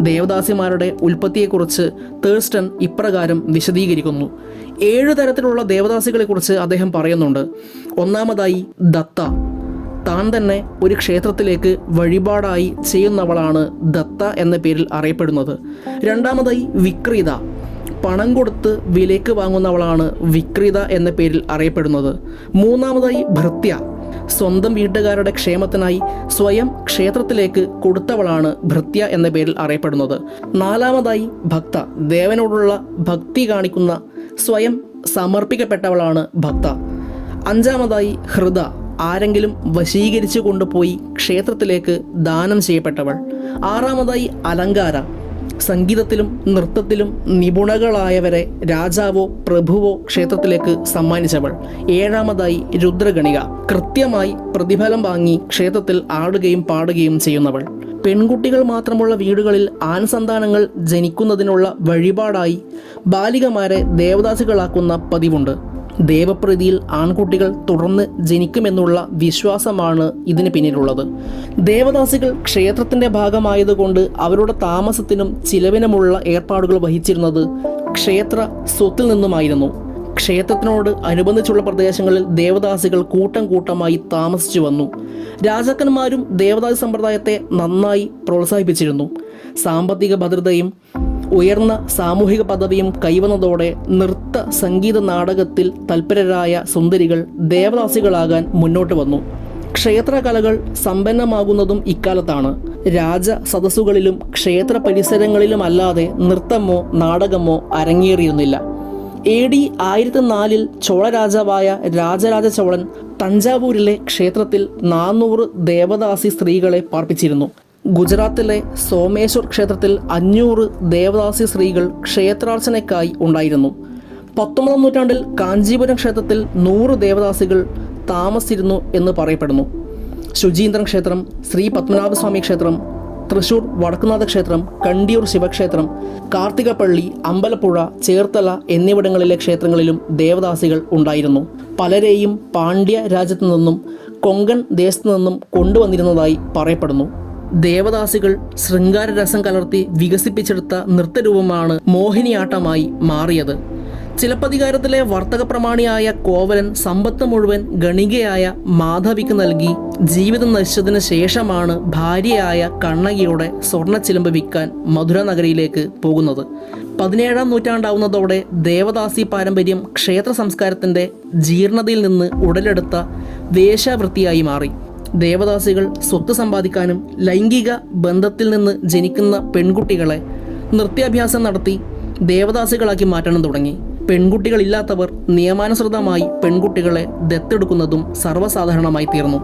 ദേവദാസിമാരുടെ ഉൽപ്പത്തിയെക്കുറിച്ച് തേഴ്സ്റ്റൺ ഇപ്രകാരം വിശദീകരിക്കുന്നു. 7 തരത്തിലുള്ള ദേവദാസികളെക്കുറിച്ച് അദ്ദേഹം പറയുന്നുണ്ട്. ഒന്നാമതായി ദത്ത. താൻ തന്നെ ഒരു ക്ഷേത്രത്തിലേക്ക് വഴിപാടായി ചെയ്യുന്നവളാണ് ദത്ത എന്ന പേരിൽ അറിയപ്പെടുന്നത്. രണ്ടാമതായി വിക്രീത. പണം കൊടുത്ത് വിലയ്ക്ക് വാങ്ങുന്നവളാണ് വിക്രീത എന്ന പേരിൽ അറിയപ്പെടുന്നത്. മൂന്നാമതായി ഭൃത്യ. സ്വന്തം വീട്ടുകാരുടെ ക്ഷേമത്തിനായി സ്വയം ക്ഷേത്രത്തിലേക്ക് കൊടുത്തവളാണ് ഭൃത്യ എന്ന പേരിൽ അറിയപ്പെടുന്നത്. നാലാമതായി ഭക്ത. ദേവനോടുള്ള ഭക്തി കാണിക്കുന്ന സ്വയം സമർപ്പിക്കപ്പെട്ടവളാണ് ഭക്ത. അഞ്ചാമതായി ഹൃദ. ആരെങ്കിലും വശീകരിച്ചു കൊണ്ടുപോയി ക്ഷേത്രത്തിലേക്ക് ദാനം ചെയ്യപ്പെട്ടവൾ. ആറാമതായി അലങ്കാര. സംഗീതത്തിലും നൃത്തത്തിലും നിപുണകളായവരെ രാജാവോ പ്രഭുവോ ക്ഷേത്രത്തിലേക്ക് സമ്മാനിച്ചവൾ. ഏഴാമതായി രുദ്രഗണിക. കൃത്യമായി പ്രതിഫലം വാങ്ങി ക്ഷേത്രത്തിൽ ആടുകയും പാടുകയും ചെയ്യുന്നവൾ. പെൺകുട്ടികൾ മാത്രമുള്ള വീടുകളിൽ ആൺസന്താനങ്ങൾ ജനിക്കുന്നതിനുള്ള വഴിപാടായി ബാലികമാരെ ദേവദാസികളാക്കുന്ന പതിവുണ്ട്. ദേവപ്രീതിയിൽ ആൺകുട്ടികൾ തുടർന്ന് ജനിക്കുമെന്നുള്ള വിശ്വാസമാണ് ഇതിന് പിന്നിലുള്ളത്. ദേവദാസികൾ ക്ഷേത്രത്തിൻ്റെ ഭാഗമായതുകൊണ്ട് അവരുടെ താമസത്തിനും ചിലവിനുമുള്ള ഏർപ്പാടുകൾ വഹിച്ചിരുന്നത് ക്ഷേത്ര സ്വത്തിൽ നിന്നുമായിരുന്നു. ക്ഷേത്രത്തിനോട് അനുബന്ധിച്ചുള്ള പ്രദേശങ്ങളിൽ ദേവദാസികൾ കൂട്ടം കൂട്ടമായി താമസിച്ചു വന്നു. രാജാക്കന്മാരും ദേവദാസി സമ്പ്രദായത്തെ നന്നായി പ്രോത്സാഹിപ്പിച്ചിരുന്നു. സാമ്പത്തിക ഭദ്രതയും ഉയർന്ന സാമൂഹിക പദവിയും കൈവന്നതോടെ നൃത്ത സംഗീത നാടകത്തിൽ തൽപരരായ സുന്ദരികൾ ദേവദാസികളാകാൻ മുന്നോട്ട് വന്നു. ക്ഷേത്രകലകൾ സമ്പന്നമാകുന്നതും ഇക്കാലത്താണ്. രാജ സദസ്സുകളിലും ക്ഷേത്ര പരിസരങ്ങളിലുമല്ലാതെ നൃത്തമോ നാടകമോ അരങ്ങേറിയിരുന്നില്ല. AD 1004 ചോള രാജാവായ രാജരാജ ചോളൻ തഞ്ചാവൂരിലെ ക്ഷേത്രത്തിൽ 400 ദേവദാസി സ്ത്രീകളെ പാർപ്പിച്ചിരുന്നു. ഗുജറാത്തിലെ സോമേശ്വർ ക്ഷേത്രത്തിൽ 500 ദേവദാസി സ്ത്രീകൾ ക്ഷേത്രാർച്ചനയ്ക്കായി ഉണ്ടായിരുന്നു. 19ാം നൂറ്റാണ്ടിൽ കാഞ്ചീപുരം ക്ഷേത്രത്തിൽ 100 ദേവദാസികൾ താമസിച്ചിരുന്നു എന്ന് പറയപ്പെടുന്നു. ശുചീന്ദ്രൻ ക്ഷേത്രം, ശ്രീ പത്മനാഭസ്വാമി ക്ഷേത്രം, തൃശൂർ വടക്കുനാഥ ക്ഷേത്രം, കണ്ടിയൂർ ശിവക്ഷേത്രം, കാർത്തികപ്പള്ളി, അമ്പലപ്പുഴ, ചേർത്തല എന്നിവിടങ്ങളിലെ ക്ഷേത്രങ്ങളിലും ദേവദാസികൾ ഉണ്ടായിരുന്നു. പലരെയും പാണ്ഡ്യ രാജ്യത്തു നിന്നും കൊങ്കൺ ദേശത്തു നിന്നും കൊണ്ടുവന്നിരുന്നതായി പറയപ്പെടുന്നു. ദേവദാസികൾ ശൃംഗാരരസം കലർത്തി വികസിപ്പിച്ചെടുത്ത നൃത്തരൂപമാണ് മോഹിനിയാട്ടമായി മാറിയത്. ചിലപ്പതികാരത്തിലെ വർത്തക പ്രമാണിയായ കോവലൻ സമ്പത്ത് മുഴുവൻ ഗണികയായ മാധവിക്ക് നൽകി ജീവിതം നശിച്ചതിന് ശേഷമാണ് ഭാര്യയായ കണ്ണകിയുടെ സ്വർണ്ണച്ചിലമ്പ് വിൽക്കാൻ മധുര നഗരിയിലേക്ക് പോകുന്നത്. 17ാം നൂറ്റാണ്ടാവുന്നതോടെ ദേവദാസി പാരമ്പര്യം ക്ഷേത്ര സംസ്കാരത്തിൻ്റെ ജീർണതയിൽ നിന്ന് ഉടലെടുത്ത വേശ്യാവൃത്തിയായി മാറി. ദേവദാസികൾ സ്വത്ത് സമ്പാദിക്കാനും ലൈംഗിക ബന്ധത്തിൽ നിന്ന് ജനിക്കുന്ന പെൺകുട്ടികളെ നൃത്യാഭ്യാസം നടത്തി ദേവദാസികളാക്കി മാറ്റാനും തുടങ്ങി. പെൺകുട്ടികളില്ലാത്തവർ നിയമാനുസൃതമായി പെൺകുട്ടികളെ ദത്തെടുക്കുന്നതും സർവ്വസാധാരണമായി തീർന്നു.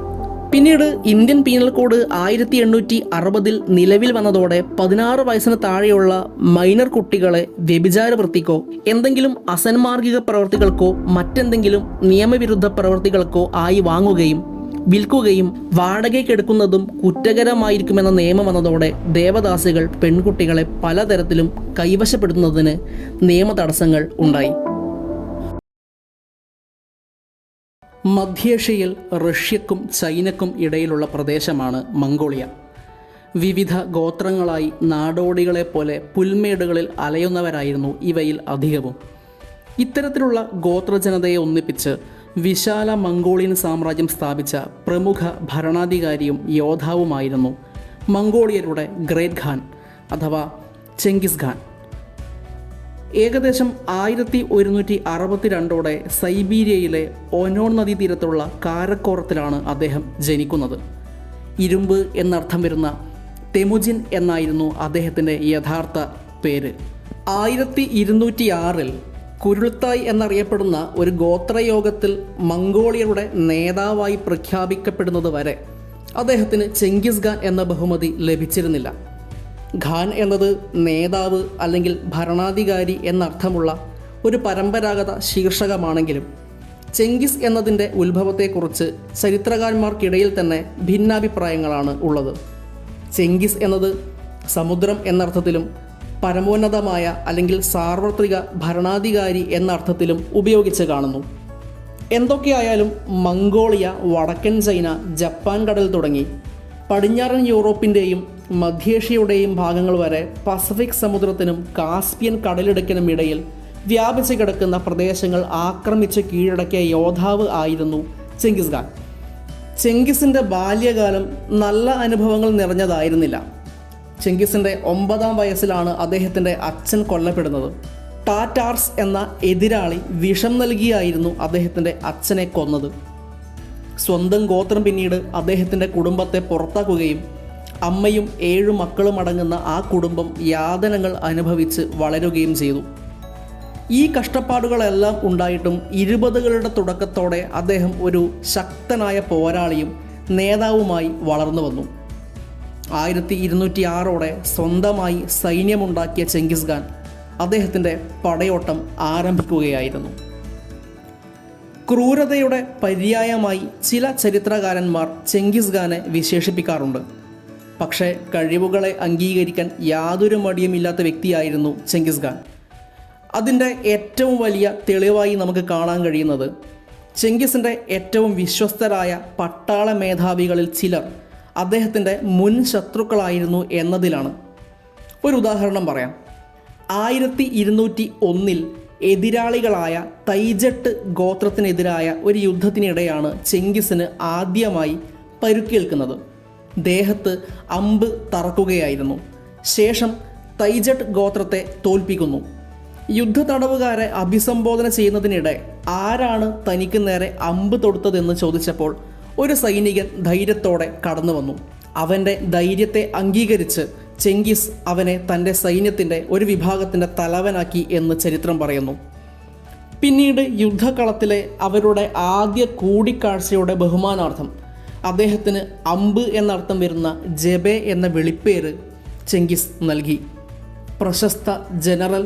പിന്നീട് ഇന്ത്യൻ പീനൽ കോഡ് 1860 നിലവിൽ വന്നതോടെ 16 വയസ്സിന് താഴെയുള്ള മൈനർ കുട്ടികളെ വ്യഭിചാര വൃത്തിക്കോ എന്തെങ്കിലും അസന്മാർഗിക പ്രവൃത്തികൾക്കോ മറ്റെന്തെങ്കിലും നിയമവിരുദ്ധ പ്രവൃത്തികൾക്കോ ആയി വാങ്ങുകയും വിൽക്കുകയും വാടകയ്ക്കെടുക്കുന്നതും കുറ്റകരമായിരിക്കുമെന്ന നിയമം വന്നതോടെ ദേവദാസികൾ പെൺകുട്ടികളെ പലതരത്തിലും കൈവശപ്പെടുത്തുന്നതിന് നിയമ തടസ്സങ്ങൾ ഉണ്ടായി. മധ്യേഷ്യയിൽ റഷ്യക്കും ചൈനക്കും ഇടയിലുള്ള പ്രദേശമാണ് മംഗോളിയ. വിവിധ ഗോത്രങ്ങളായി നാടോടികളെപ്പോലെ പുൽമേടുകളിൽ അലയുന്നവരായിരുന്നു ഇവയിൽ അധികവും. ഇത്തരത്തിലുള്ള ഗോത്രജനതയെ ഒന്നിപ്പിച്ച് വിശാല മംഗോളിയൻ സാമ്രാജ്യം സ്ഥാപിച്ച പ്രമുഖ ഭരണാധികാരിയും യോദ്ധാവുമായിരുന്നു മംഗോളിയരുടെ ഗ്രേറ്റ് ഖാൻ അഥവാ ചെങ്കിസ് ഖാൻ. ഏകദേശം 1162 സൈബീരിയയിലെ ഒനോൺ നദീതീരത്തുള്ള കാരക്കോറത്തിലാണ് അദ്ദേഹം ജനിക്കുന്നത്. ഇരുമ്പ് എന്നർത്ഥം വരുന്ന തെമുജിൻ എന്നായിരുന്നു അദ്ദേഹത്തിൻ്റെ യഥാർത്ഥ പേര്. 1206 കുരുൾത്തായ് എന്നറിയപ്പെടുന്ന ഒരു ഗോത്രയോഗത്തിൽ മംഗോളിയരുടെ നേതാവായി പ്രഖ്യാപിക്കപ്പെടുന്നത് വരെ അദ്ദേഹത്തിന് ചെങ്കിസ് ഖാൻ എന്ന ബഹുമതി ലഭിച്ചിരുന്നില്ല. ഖാൻ എന്നത് നേതാവ് അല്ലെങ്കിൽ ഭരണാധികാരി എന്നർത്ഥമുള്ള ഒരു പരമ്പരാഗത ശീർഷകമാണെങ്കിലും ചെങ്കിസ് എന്നതിൻ്റെ ഉത്ഭവത്തെക്കുറിച്ച് ചരിത്രകാരന്മാർക്കിടയിൽ തന്നെ ഭിന്നാഭിപ്രായങ്ങളാണ് ഉള്ളത്. ചെങ്കിസ് എന്നത് സമുദ്രം എന്നർത്ഥത്തിലും പരമോന്നതമായ അല്ലെങ്കിൽ സാർവത്രിക ഭരണാധികാരി എന്നർത്ഥത്തിലും ഉപയോഗിച്ച് കാണുന്നു. എന്തൊക്കെയായാലും മംഗോളിയ, വടക്കൻ ചൈന, ജപ്പാൻ കടൽ തുടങ്ങി പടിഞ്ഞാറൻ യൂറോപ്പിൻ്റെയും മധ്യേഷ്യയുടെയും ഭാഗങ്ങൾ വരെ പസഫിക് സമുദ്രത്തിനും കാസ്പിയൻ കടലിടുക്കിനും ഇടയിൽ വ്യാപിച്ചു കിടക്കുന്ന പ്രദേശങ്ങൾ ആക്രമിച്ച് കീഴടക്കിയ യോദ്ധാവ് ആയിരുന്നു ചെങ്കിസ് ഖാൻ. ചെങ്കിസിൻ്റെ ബാല്യകാലം നല്ല അനുഭവങ്ങൾ നിറഞ്ഞതായിരുന്നില്ല. ചെങ്കിസിൻ്റെ 9ാം വയസ്സിലാണ് അദ്ദേഹത്തിൻ്റെ അച്ഛൻ കൊല്ലപ്പെടുന്നത്. ടാറ്റാർസ് എന്ന എതിരാളി വിഷം നൽകിയായിരുന്നു അദ്ദേഹത്തിൻ്റെ അച്ഛനെ കൊന്നത്. സ്വന്തം ഗോത്രം പിന്നീട് അദ്ദേഹത്തിൻ്റെ കുടുംബത്തെ പുറത്താക്കുകയും അമ്മയും 7 മക്കളും അടങ്ങുന്ന ആ കുടുംബം യാതനകൾ അനുഭവിച്ച് വളരുകയും ചെയ്തു. ഈ കഷ്ടപ്പാടുകളെല്ലാം ഉണ്ടായിട്ടും 20കളുടെ തുടക്കത്തോടെ അദ്ദേഹം ഒരു ശക്തനായ പോരാളിയും നേതാവുമായി വളർന്നു വന്നു. 1206 സ്വന്തമായി സൈന്യമുണ്ടാക്കിയ ചെങ്കിസ് ഖാൻ അദ്ദേഹത്തിൻ്റെ പടയോട്ടം ആരംഭിക്കുകയായിരുന്നു. ക്രൂരതയുടെ പര്യായമായി ചില ചരിത്രകാരന്മാർ ചെങ്കിസ് ഖാനെ വിശേഷിപ്പിക്കാറുണ്ട്. പക്ഷേ കഴിവുകളെ അംഗീകരിക്കാൻ യാതൊരു മടിയുമില്ലാത്ത വ്യക്തിയായിരുന്നു ചെങ്കിസ് ഖാൻ. അതിൻ്റെ ഏറ്റവും വലിയ തെളിവായി നമുക്ക് കാണാൻ കഴിയുന്നത് ചെങ്കിസിൻ്റെ ഏറ്റവും വിശ്വസ്തരായ പട്ടാള മേധാവികളിൽ ചിലർ അദ്ദേഹത്തിൻ്റെ മുൻ ശത്രുക്കളായിരുന്നു എന്നതിലാണ്. ഒരു ഉദാഹരണം പറയാം. 1201 എതിരാളികളായ തൈജട്ട് ഗോത്രത്തിനെതിരായ ഒരു യുദ്ധത്തിനിടെയാണ് ചെങ്കിസിന് ആദ്യമായി പരുക്കേൽക്കുന്നത്. ദേഹത്ത് അമ്പ് തറക്കുകയായിരുന്നു. ശേഷം തൈജട്ട് ഗോത്രത്തെ തോൽപ്പിക്കുന്നു. യുദ്ധ തടവുകാരെ അഭിസംബോധന ചെയ്യുന്നതിനിടെ ആരാണ് തനിക്ക് നേരെ അമ്പ് തൊടുത്തതെന്ന് ചോദിച്ചപ്പോൾ ഒരു സൈനികൻ ധൈര്യത്തോടെ കടന്നു വന്നു. അവൻ്റെ ധൈര്യത്തെ അംഗീകരിച്ച് ചെങ്കിസ് അവനെ തൻ്റെ സൈന്യത്തിൻ്റെ ഒരു വിഭാഗത്തിൻ്റെ തലവനാക്കി എന്ന് ചരിത്രം പറയുന്നു. പിന്നീട് യുദ്ധകളത്തിലെ അവരുടെ ആദ്യ കൂടിക്കാഴ്ചയുടെ ബഹുമാനാർത്ഥം അദ്ദേഹത്തിന് അമ്പ് എന്നർത്ഥം വരുന്ന ജബെ എന്ന വിളിപ്പേര് ചെങ്കിസ് നൽകി. പ്രശസ്ത ജനറൽ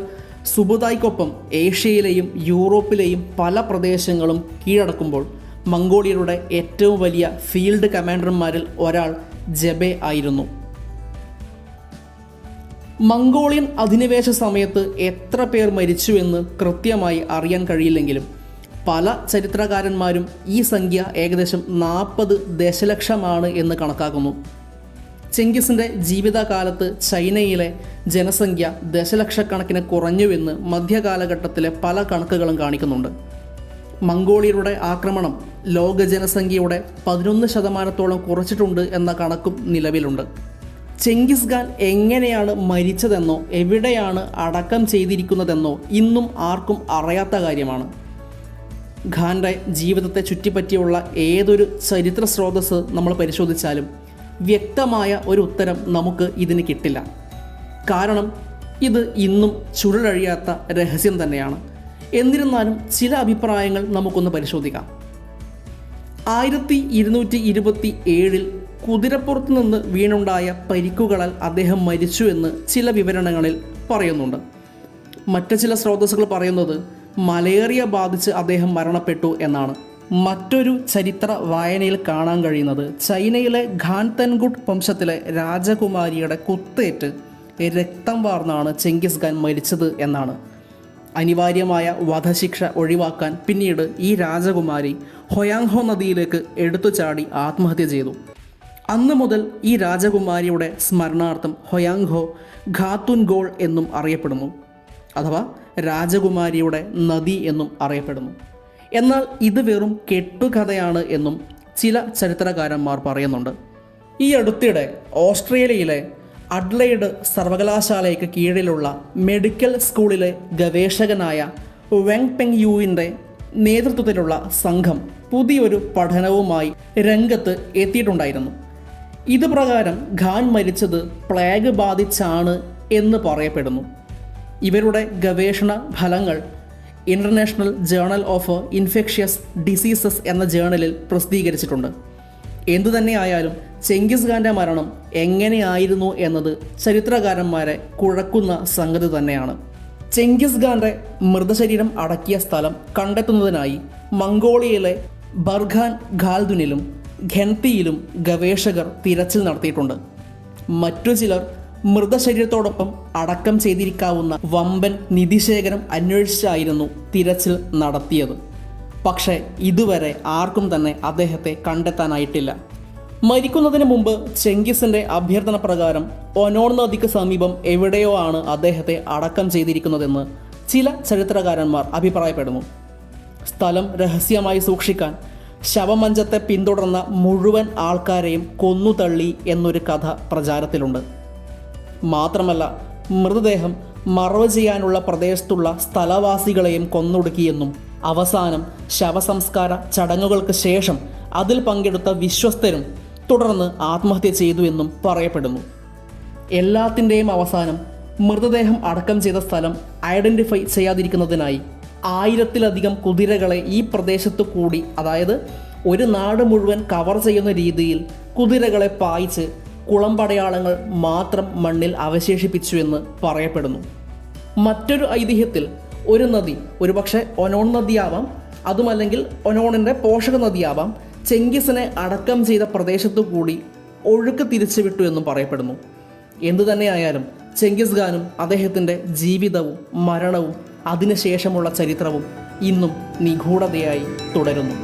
സുബുതായ്ക്കൊപ്പം ഏഷ്യയിലെയും യൂറോപ്പിലെയും പല പ്രദേശങ്ങളും കീഴടക്കുമ്പോൾ മംഗോളിയരുടെ ഏറ്റവും വലിയ ഫീൽഡ് കമാൻഡർമാരിൽ ഒരാൾ ജബെ ആയിരുന്നു. മംഗോളിയൻ അധിനിവേശ സമയത്ത് എത്ര പേർ മരിച്ചുവെന്ന് കൃത്യമായി അറിയാൻ കഴിയില്ലെങ്കിലും പല ചരിത്രകാരന്മാരും ഈ സംഖ്യ ഏകദേശം 40 ദശലക്ഷമാണ് എന്ന് കണക്കാക്കുന്നു. ചെങ്കിസിൻ്റെ ജീവിതകാലത്ത് ചൈനയിലെ ജനസംഖ്യ ദശലക്ഷക്കണക്കിന് കുറഞ്ഞുവെന്ന് മധ്യകാലഘട്ടത്തിലെ പല കണക്കുകളും കാണിക്കുന്നുണ്ട്. മംഗോളിയരുടെ ആക്രമണം ലോക ജനസംഖ്യയുടെ 11% കുറച്ചിട്ടുണ്ട് എന്ന കണക്കും നിലവിലുണ്ട്. ചെങ്കിസ് ഖാൻ എങ്ങനെയാണ് മരിച്ചതെന്നോ എവിടെയാണ് അടക്കം ചെയ്തിരിക്കുന്നതെന്നോ ഇന്നും ആർക്കും അറിയാത്ത കാര്യമാണ്. ഖാൻ്റെ ജീവിതത്തെ ചുറ്റിപ്പറ്റിയുള്ള ഏതൊരു ചരിത്ര സ്രോതസ്സ് നമ്മൾ പരിശോധിച്ചാലും വ്യക്തമായ ഒരു ഉത്തരം നമുക്ക് ഇതിന് കിട്ടില്ല. കാരണം ഇത് ഇന്നും ചുരുളഴിയാത്ത രഹസ്യം തന്നെയാണ്. എന്നിരുന്നാലും ചില അഭിപ്രായങ്ങൾ നമുക്കൊന്ന് പരിശോധിക്കാം. 1227 കുതിരപ്പുറത്ത് നിന്ന് വീണുണ്ടായ പരിക്കുകളാൽ അദ്ദേഹം മരിച്ചു എന്ന് ചില വിവരണങ്ങളിൽ പറയുന്നുണ്ട്. മറ്റു ചില സ്രോതസ്സുകൾ പറയുന്നത് മലേറിയ ബാധിച്ച് അദ്ദേഹം മരണപ്പെട്ടു എന്നാണ്. മറ്റൊരു ചരിത്ര വായനയിൽ കാണാൻ കഴിയുന്നത് ചൈനയിലെ ഖാൻ തൻഗുട്ട് വംശത്തിലെ രാജകുമാരിയുടെ കുത്തേറ്റ് രക്തം വാർന്നാണ് ചെങ്കിസ് ഖാൻ മരിച്ചത് എന്നാണ്. അനിവാര്യമായ വധശിക്ഷ ഒഴിവാക്കാൻ പിന്നീട് ഈ രാജകുമാരി ഹൊയാങ്ഹോ നദിയിലേക്ക് എടുത്തു ചാടി ആത്മഹത്യ ചെയ്തു. അന്നു മുതൽ ഈ രാജകുമാരിയുടെ സ്മരണാർത്ഥം ഹൊയാങ്ഹോ ഖാത്തുൻഗോൾ എന്നും അറിയപ്പെടുന്നു, അഥവാ രാജകുമാരിയുടെ നദി എന്നും അറിയപ്പെടുന്നു. എന്നാൽ ഇത് വെറും കെട്ടുകഥയാണ് എന്നും ചില ചരിത്രകാരന്മാർ പറയുന്നുണ്ട്. ഈ അടുത്തിടെ ഓസ്ട്രേലിയയിലെ അഡ്ലൈഡ് സർവകലാശാലയ്ക്ക് കീഴിലുള്ള മെഡിക്കൽ സ്കൂളിലെ ഗവേഷകനായ വെങ് പെങ് യുവിൻ്റെ നേതൃത്വത്തിലുള്ള സംഘം പുതിയൊരു പഠനവുമായി രംഗത്ത് എത്തിയിട്ടുണ്ടായിരുന്നു. ഇത് പ്രകാരം ഖാൻ മരിച്ചത് പ്ലേഗ് ബാധിച്ചാണ് എന്ന് പറയപ്പെടുന്നു. ഇവരുടെ ഗവേഷണ ഫലങ്ങൾ international journal of infectious diseases എന്ന ജേണലിൽ പ്രസിദ്ധീകരിച്ചിട്ടുണ്ട്. എന്തുതന്നെയായാലും ചെങ്കിസ് ഖാൻ്റെ മരണം എങ്ങനെയായിരുന്നു എന്നത് ചരിത്രകാരന്മാരെ കുഴക്കുന്ന സംഗതി തന്നെയാണ്. ചെങ്കിസ് ഖാൻ്റെ മൃതശരീരം അടക്കിയ സ്ഥലം കണ്ടെത്തുന്നതിനായി മംഗോളിയയിലെ ബർഖാൻ ഖാൽദുനിലും ഖെൻതിയിലും ഗവേഷകർ തിരച്ചിൽ നടത്തിയിട്ടുണ്ട്. മറ്റു ചിലർ മൃതശരീരത്തോടൊപ്പം അടക്കം ചെയ്തിരിക്കാവുന്ന വമ്പൻ നിധിശേഖരം അന്വേഷിച്ചായിരുന്നു തിരച്ചിൽ നടത്തിയത്. പക്ഷേ ഇതുവരെ ആർക്കും തന്നെ അദ്ദേഹത്തെ കണ്ടെത്താനായിട്ടില്ല. മരിക്കുന്നതിന് മുമ്പ് ചെങ്കിസിൻ്റെ അഭ്യർത്ഥന പ്രകാരം ഒനോൺ നദിക്ക് സമീപം എവിടെയോ ആണ് അദ്ദേഹത്തെ അടക്കം ചെയ്തിരിക്കുന്നതെന്ന് ചില ചരിത്രകാരന്മാർ അഭിപ്രായപ്പെടുന്നു. സ്ഥലം രഹസ്യമായി സൂക്ഷിക്കാൻ ശവമഞ്ചത്തെ പിന്തുടർന്ന മുഴുവൻ ആൾക്കാരെയും കൊന്നുതള്ളി എന്നൊരു കഥ പ്രചാരത്തിലുണ്ട്. മാത്രമല്ല, മൃതദേഹം മറവ് ചെയ്യാനുള്ള പ്രദേശത്തുള്ള സ്ഥലവാസികളെയും കൊന്നൊടുക്കിയെന്നും അവസാനം ശവസംസ്കാര ചടങ്ങുകൾക്ക് ശേഷം അതിൽ പങ്കെടുത്ത വിശ്വസ്തരും തുടർന്ന് ആത്മഹത്യ ചെയ്തു എന്നും പറയപ്പെടുന്നു. എല്ലാത്തിൻ്റെയും അവസാനം മൃതദേഹം അടക്കം ചെയ്ത സ്ഥലം ഐഡൻറ്റിഫൈ ചെയ്യാതിരിക്കുന്നതിനായി 1000-ലധികം കുതിരകളെ ഈ പ്രദേശത്തു കൂടി, അതായത് ഒരു നാട് മുഴുവൻ കവർ ചെയ്യുന്ന രീതിയിൽ കുതിരകളെ പായിച്ച് കുളമ്പടയാളങ്ങൾ മാത്രം മണ്ണിൽ അവശേഷിപ്പിച്ചു എന്ന് പറയപ്പെടുന്നു. മറ്റൊരു ഐതിഹ്യത്തിൽ ഒരു നദി, ഒരുപക്ഷെ ഒനോൺ നദിയാവാം, അതുമല്ലെങ്കിൽ ഒനോണിൻ്റെ പോഷക നദിയാവാം, ചെങ്കിസിനെ അടക്കം ചെയ്ത പ്രദേശത്തു കൂടി ഒഴുക്ക് തിരിച്ചുവിട്ടു എന്നും പറയപ്പെടുന്നു. എന്തുതന്നെയായാലും ചെങ്കിസ് ഖാനും അദ്ദേഹത്തിൻ്റെ ജീവിതവും മരണവും അതിനുശേഷമുള്ള ചരിത്രവും ഇന്നും നിഗൂഢതയായി തുടരുന്നു.